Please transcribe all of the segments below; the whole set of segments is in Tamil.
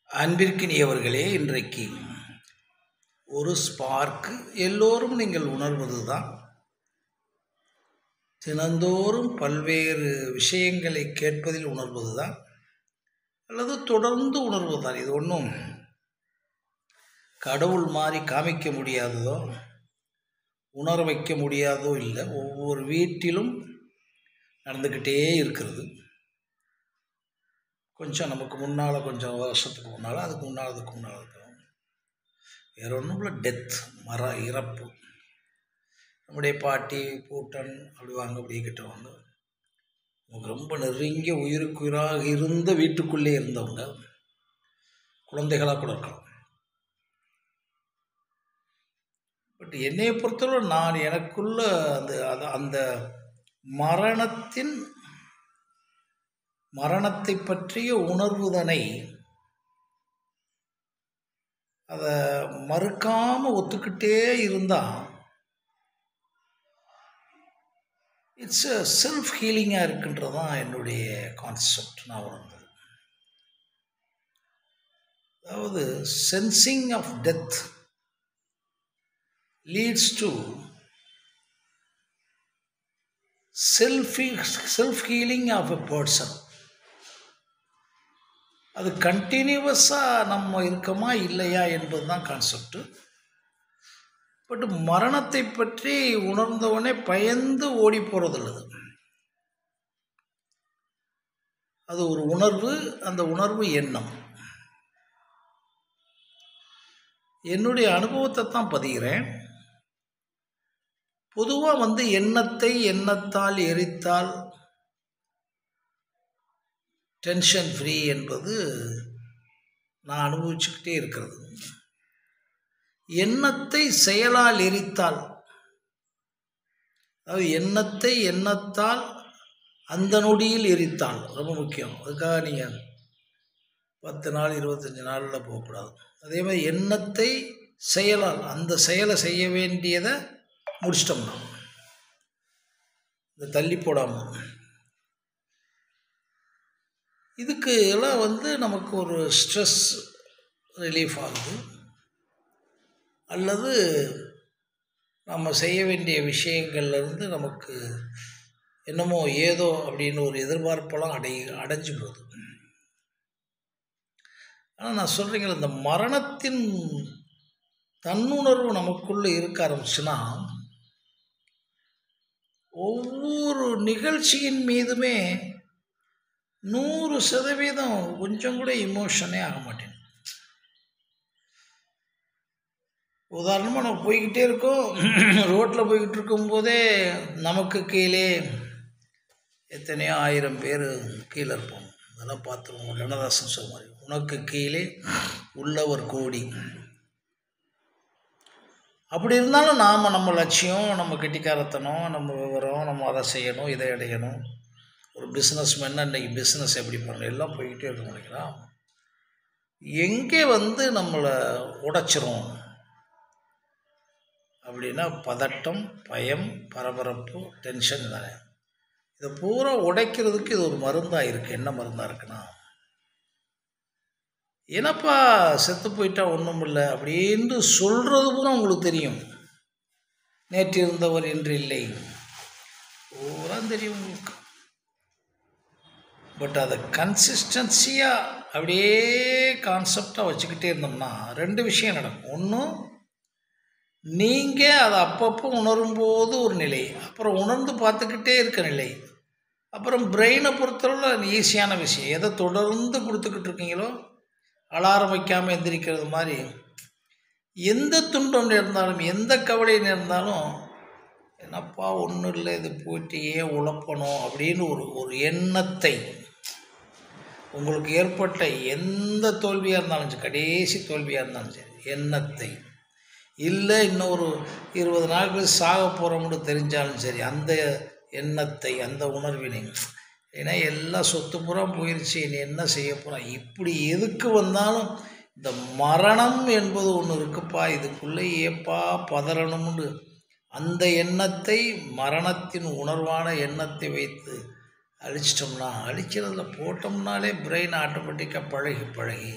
அன்பிற்கினியவர்களே, இன்றைக்கு ஒரு ஸ்பார்க்கு எல்லோரும் நீங்கள் உணர்வது தான். தினந்தோறும் பல்வேறு விஷயங்களை கேட்பதில் உணர்வது தான், அல்லது தொடர்ந்து உணர்வது தான். இது ஒன்றும் கடவுள் மாதிரி காமிக்க முடியாததோ உணர வைக்க முடியாதோ இல்லை. ஒவ்வொரு வீட்டிலும் நடந்துக்கிட்டே இருக்கிறது. கொஞ்சம் நமக்கு முன்னால், கொஞ்சம் வருஷத்துக்கு முன்னால், அதுக்கு முன்னால் இருக்கும். வேற ஒன்றும் இல்லை, டெத், இறப்பு. நம்முடைய பாட்டி பூட்டன் அப்படி வாங்க, அப்படியே கிட்டவங்க, நமக்கு ரொம்ப நெருங்கிய உயிருக்குயிராக இருந்த வீட்டுக்குள்ளே இருந்தவங்க, குழந்தைகளாக கூட இருக்கலாம். பட் என்னையை பொறுத்தவரை நான் எனக்குள்ள அந்த மரணத்தை பற்றிய உணர்வுதனை அதை மறுக்காமல் ஒத்துக்கிட்டே இருந்தால் இட்ஸ் செல்ஃப் ஹீலிங்காக இருக்குன்றது தான் என்னுடைய கான்செப்ட். நான் உணர்ந்தது, அதாவது sensing of death leads to self healing of a person. அது கண்டினியூவஸாக நம்ம இருக்கோமா இல்லையா என்பது தான் கான்செப்டு. பட் மரணத்தை பற்றி உணர்ந்தவனே பயந்து ஓடி போகிறதில்லை. அது ஒரு உணர்வு, அந்த உணர்வு எண்ணம். என்னுடைய அனுபவத்தை தான் பதிகிறேன். பொதுவாக எண்ணத்தால் எரித்தால் டென்ஷன் ஃப்ரீ என்பது நான் அனுபவிச்சுக்கிட்டே இருக்கிறது. எண்ணத்தை செயலால் எரித்தால், அதாவது எண்ணத்தால் அந்த நொடியில் எரித்தால் ரொம்ப முக்கியம். அதுக்காக நீங்கள் 10 நாள் 25 நாளில் போகக்கூடாது. அதே மாதிரி எண்ணத்தை செயலால், அந்த செயலை செய்ய வேண்டியதை முடிச்சிட்டோம்னா, இந்த தள்ளி போடாமல், இதுக்கு எல்லாம் நமக்கு ஒரு ஸ்ட்ரெஸ் ரிலீஃப் ஆகுது. அல்லது நம்ம செய்ய வேண்டிய விஷயங்கள்லேருந்து நமக்கு என்னமோ ஏதோ அப்படின்னு ஒரு எதிர்பார்ப்பெல்லாம் அடைஞ்சு போகுது. ஆனால் நான் சொல்கிறீங்கள, இந்த மரணத்தின் தன்னுணர்வு நமக்குள்ளே இருக்க ஆரம்பிச்சுன்னா ஒவ்வொரு நிகழ்ச்சியின் மீதுமே 100% கொஞ்சம் கூட இமோஷனே ஆக மாட்டேன். உதாரணமாக நம்ம போய்கிட்டே இருக்கோம், ரோட்டில் போய்கிட்டு இருக்கும்போதே நமக்கு கீழே எத்தனையோ 1000 பேர் கீழே இருப்போம். அதெல்லாம் பார்த்துருவோம். கண்ணதாசன் சொல்ல மாதிரி, உனக்கு கீழே உள்ளவர் கோடி. அப்படி இருந்தாலும் நாம் நம்ம லட்சியம், நம்ம கெட்டிக்காரத்தனம், நம்ம விவரம், நம்ம அதை செய்யணும், இதை அடையணும். ஒரு பிஸ்னஸ் மேன்னா இன்றைக்கி பிஸ்னஸ் எப்படி பண்ணணும், எல்லாம் போய்கிட்டே இருக்க நினைக்கலாம். எங்கே நம்மளை உடைச்சிரும் அப்படின்னா பதட்டம், பயம், பரபரப்பு, டென்ஷன் தானே. இதை பூரா உடைக்கிறதுக்கு இது ஒரு மருந்தாக இருக்குது. என்ன மருந்தாக இருக்குன்னா, என்னப்பா செத்து போயிட்டா ஒன்றும் இல்லை அப்படின்னு சொல்கிறது பூரா உங்களுக்கு தெரியும். நேற்று இருந்தவர் இன்று இல்லை, பூரா தெரியும் உங்களுக்கு. பட் அதை கன்சிஸ்டன்சியாக அப்படியே கான்செப்டாக வச்சுக்கிட்டே இருந்தோம்னா 2 விஷயம் நடக்கும். ஒன்று, நீங்கள் அதை அப்பப்போ உணரும்போது ஒரு நிலை, அப்புறம் உணர்ந்து பார்த்துக்கிட்டே இருக்க நிலை, அப்புறம் பிரெயினை பொறுத்தளவில் ஈஸியான விஷயம். எதை தொடர்ந்து கொடுத்துக்கிட்டு இருக்கீங்களோ, அலாரம் வைக்காமல் எந்திரிக்கிறது மாதிரி, எந்த துன்பம் நேர்ந்தாலும், எந்த கவலை நேர்ந்தாலும், என்னப்பா ஒன்றும் இல்லை, இது போயிட்டு ஏன் உழப்பணும் அப்படின்னு ஒரு எண்ணத்தை, உங்களுக்கு ஏற்பட்ட எந்த தோல்வியாக இருந்தாலும் சரி, கடைசி தோல்வியாக இருந்தாலும் சரி, எண்ணத்தை, இல்லை இன்னொரு 20 நாட்கள் சாக போகிறோம்னு தெரிஞ்சாலும் சரி, அந்த எண்ணத்தை, அந்த உணர்வினை, ஏன்னா எல்லாம் சொத்து புறம் போயிடுச்சு, நீ என்ன செய்ய போகிறான், இப்படி எதுக்கு வந்தாலும் இந்த மரணம் என்பது ஒன்று இருக்குப்பா, இதுக்குள்ளே ஏப்பா பதறணும்னு அந்த எண்ணத்தை, மரணத்தின் உணர்வான எண்ணத்தை வைத்து அழிச்சிட்டோம்னா, அழிக்கிறதுல போட்டோம்னாலே பிரெயின் ஆட்டோமேட்டிக்காக பழகி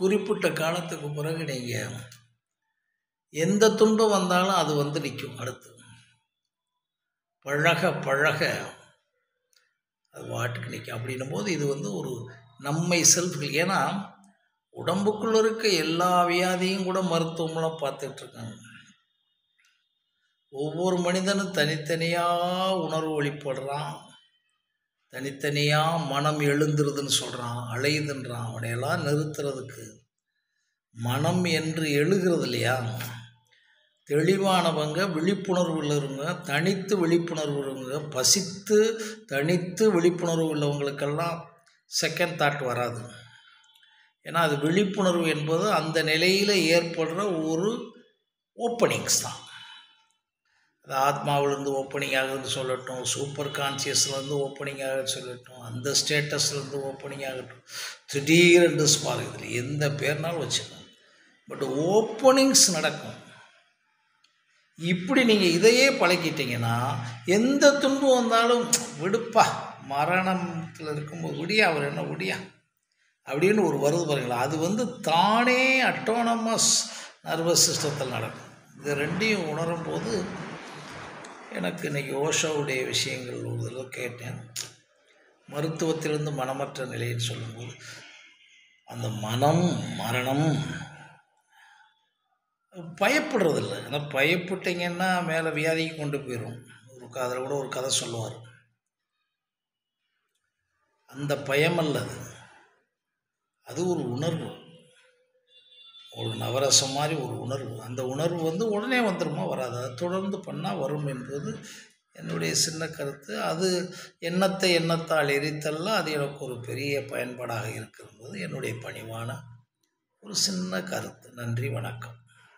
குறிப்பிட்ட காலத்துக்கு பிறகு நீங்கள் எந்த துன்பம் வந்தாலும் அது வந்து நிற்கும். அடுத்து பழக பழக அது வாட்டுக்கு நிற்கும். அப்படின்னும் போது இது வந்து ஒரு நம்மை செல்ஃப். ஏன்னா உடம்புக்குள்ள இருக்க எல்லா வியாதியும் கூட மருத்துவம்லாம் பார்த்துட்ருக்காங்க. ஒவ்வொரு மனிதனும் தனித்தனியாக உணர்வு வெளிப்படுறான், தனித்தனியாக மனம் எழுந்துருதுன்னு சொல்கிறான், அலையுதுன்றான். அவனையெல்லாம் நிறுத்துறதுக்கு மனம் என்று எழுகிறது இல்லையா, தெளிவானவங்க, விழிப்புணர்வு இருங்க, தனித்து விழிப்புணர்வு இருங்க. பசித்து தனித்து விழிப்புணர்வு உள்ளவங்களுக்கெல்லாம் செகண்ட் தாட் வராது. ஏன்னா அது விழிப்புணர்வு என்பது அந்த நிலையில் ஏற்படுற ஒரு ஓப்பனிங்ஸ் தான். அது ஆத்மாவிலேருந்து ஓப்பனிங் ஆகுதுன்னு சொல்லட்டும், சூப்பர் கான்சியஸ்லேருந்து ஓப்பனிங் ஆகுதுன்னு சொல்லட்டும், அந்த ஸ்டேட்டஸ்லேருந்து ஓப்பனிங் ஆகட்டும், திடீரென்று ஸ்பார்க், எந்த பேர்னாலும் வச்சுக்கோங்க. பட் ஓப்பனிங்ஸ் நடக்கும். இப்படி நீங்கள் இதையே பழக்கிட்டீங்கன்னா எந்த துன்பம் வந்தாலும் விடுப்பா, மரணத்தில் இருக்கும்போது விடியா, அவர் என்ன விடியா அப்படின்னு ஒரு வருது பாருங்களா, அது வந்து தானே அட்டானமஸ் நர்வஸ் சிஸ்டத்தில் நடக்கும். இது ரெண்டையும் உணரும் போது எனக்கு இன்றைக்கி ஓஷோவுடைய விஷயங்கள் ஒரு தடவை கேட்டேன். மருத்துவத்திலிருந்து மனமற்ற நிலைன்னு சொல்லும்போது அந்த மனம் மரணம் பயப்படுறதில்லை. ஏன்னா பயப்பட்டீங்கன்னா மேலே வியாதிக்கு கொண்டு போயிடும். அதில் கூட ஒரு கதை சொல்லுவார். அந்த பயம் அல்லது, அது ஒரு உணர்வு, ஒரு நவரசம் மாதிரி ஒரு உணர்வு. அந்த உணர்வு வந்து உடனே வந்துடுமா, வராது, அதை தொடர்ந்து பண்ணால் வரும் என்பது என்னுடைய சின்ன கருத்து. அது எண்ணத்தால் எரித்தல்ல, அது எனக்கு ஒரு பெரிய பயன்பாடாக இருக்கிறது. என்னுடைய பணிவான ஒரு சின்ன கருத்து. நன்றி, வணக்கம்.